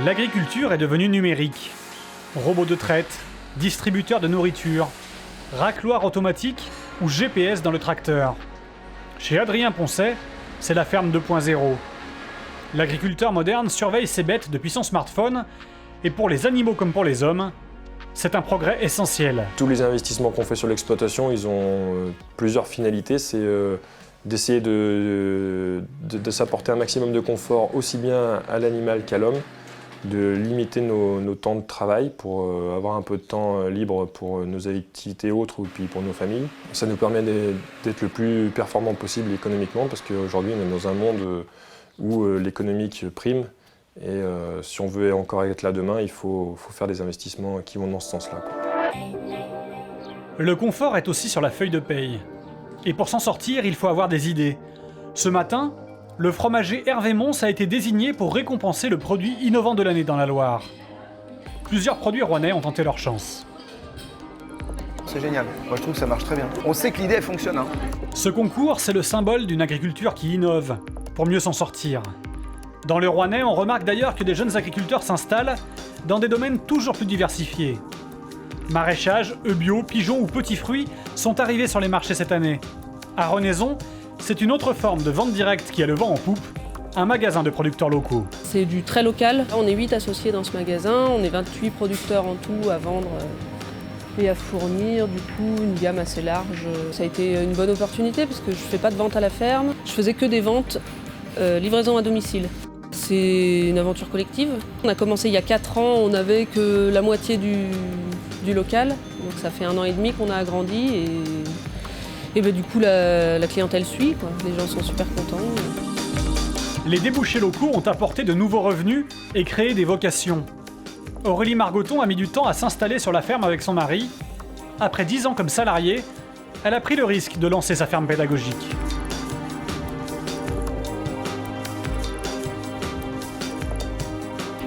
L'agriculture est devenue numérique. Robots de traite, distributeurs de nourriture, racloirs automatiques ou GPS dans le tracteur. Chez Adrien Poncet, c'est la ferme 2.0. L'agriculteur moderne surveille ses bêtes depuis son smartphone et pour les animaux comme pour les hommes, c'est un progrès essentiel. Tous les investissements qu'on fait sur l'exploitation, ils ont plusieurs finalités. C'est d'essayer de s'apporter un maximum de confort aussi bien à l'animal qu'à l'homme, de limiter nos temps de travail pour avoir un peu de temps libre pour nos activités autres ou puis pour nos familles. Ça nous permet d'être le plus performant possible économiquement parce qu'aujourd'hui on est dans un monde où l'économique prime et si on veut encore être là demain, il faut faire des investissements qui vont dans ce sens-là. Le confort est aussi sur la feuille de paye. Et pour s'en sortir, il faut avoir des idées. Ce matin, le fromager Hervé Mons a été désigné pour récompenser le produit innovant de l'année dans la Loire. Plusieurs produits rouennais ont tenté leur chance. C'est génial, moi je trouve que ça marche très bien. On sait que l'idée elle fonctionne. Ce concours, c'est le symbole d'une agriculture qui innove, pour mieux s'en sortir. Dans le Rouennais, on remarque d'ailleurs que des jeunes agriculteurs s'installent dans des domaines toujours plus diversifiés. Maraîchage, œufs bio, pigeons ou petits fruits sont arrivés sur les marchés cette année. À Renaison, c'est une autre forme de vente directe qui a le vent en poupe, un magasin de producteurs locaux. C'est du très local. On est 8 associés dans ce magasin, on est 28 producteurs en tout à vendre et à fournir, du coup une gamme assez large. Ça a été une bonne opportunité parce que je ne fais pas de vente à la ferme, je faisais que des ventes livraison à domicile. C'est une aventure collective. On a commencé il y a 4 ans, on n'avait que la moitié du local, donc ça fait 1 an et demi qu'on a agrandi et du coup la clientèle suit, quoi. Les gens sont super contents. Les débouchés locaux ont apporté de nouveaux revenus et créé des vocations. Aurélie Margoton a mis du temps à s'installer sur la ferme avec son mari. Après 10 ans comme salariée, elle a pris le risque de lancer sa ferme pédagogique.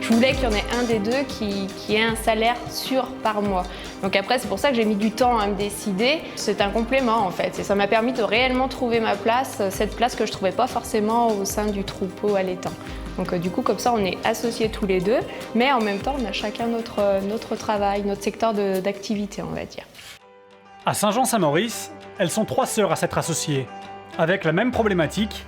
Je voulais qu'il y en ait un des deux qui ait un salaire sûr par mois. Donc après, c'est pour ça que j'ai mis du temps à me décider. C'est un complément en fait. Et ça m'a permis de réellement trouver ma place, cette place que je ne trouvais pas forcément au sein du troupeau allaitant. Donc du coup, comme ça, on est associés tous les deux, mais en même temps, on a chacun notre travail, notre secteur d'activité, on va dire. À Saint-Jean-Saint-Maurice, elles sont 3 sœurs à s'être associées, avec la même problématique,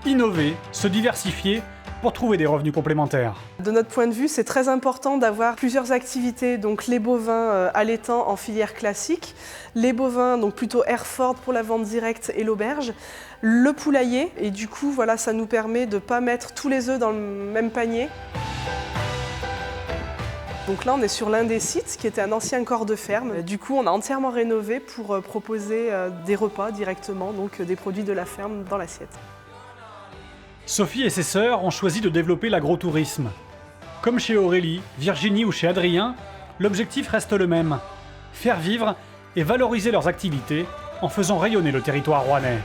innover, se diversifier, pour trouver des revenus complémentaires. De notre point de vue, c'est très important d'avoir plusieurs activités, donc les bovins allaitants en filière classique, les bovins donc plutôt Hereford pour la vente directe et l'auberge, le poulailler, et du coup voilà, ça nous permet de ne pas mettre tous les œufs dans le même panier. Donc là on est sur l'un des sites qui était un ancien corps de ferme. Du coup on a entièrement rénové pour proposer des repas directement, donc des produits de la ferme dans l'assiette. Sophie et ses sœurs ont choisi de développer l'agrotourisme. Comme chez Aurélie, Virginie ou chez Adrien, l'objectif reste le même, faire vivre et valoriser leurs activités en faisant rayonner le territoire rouennais.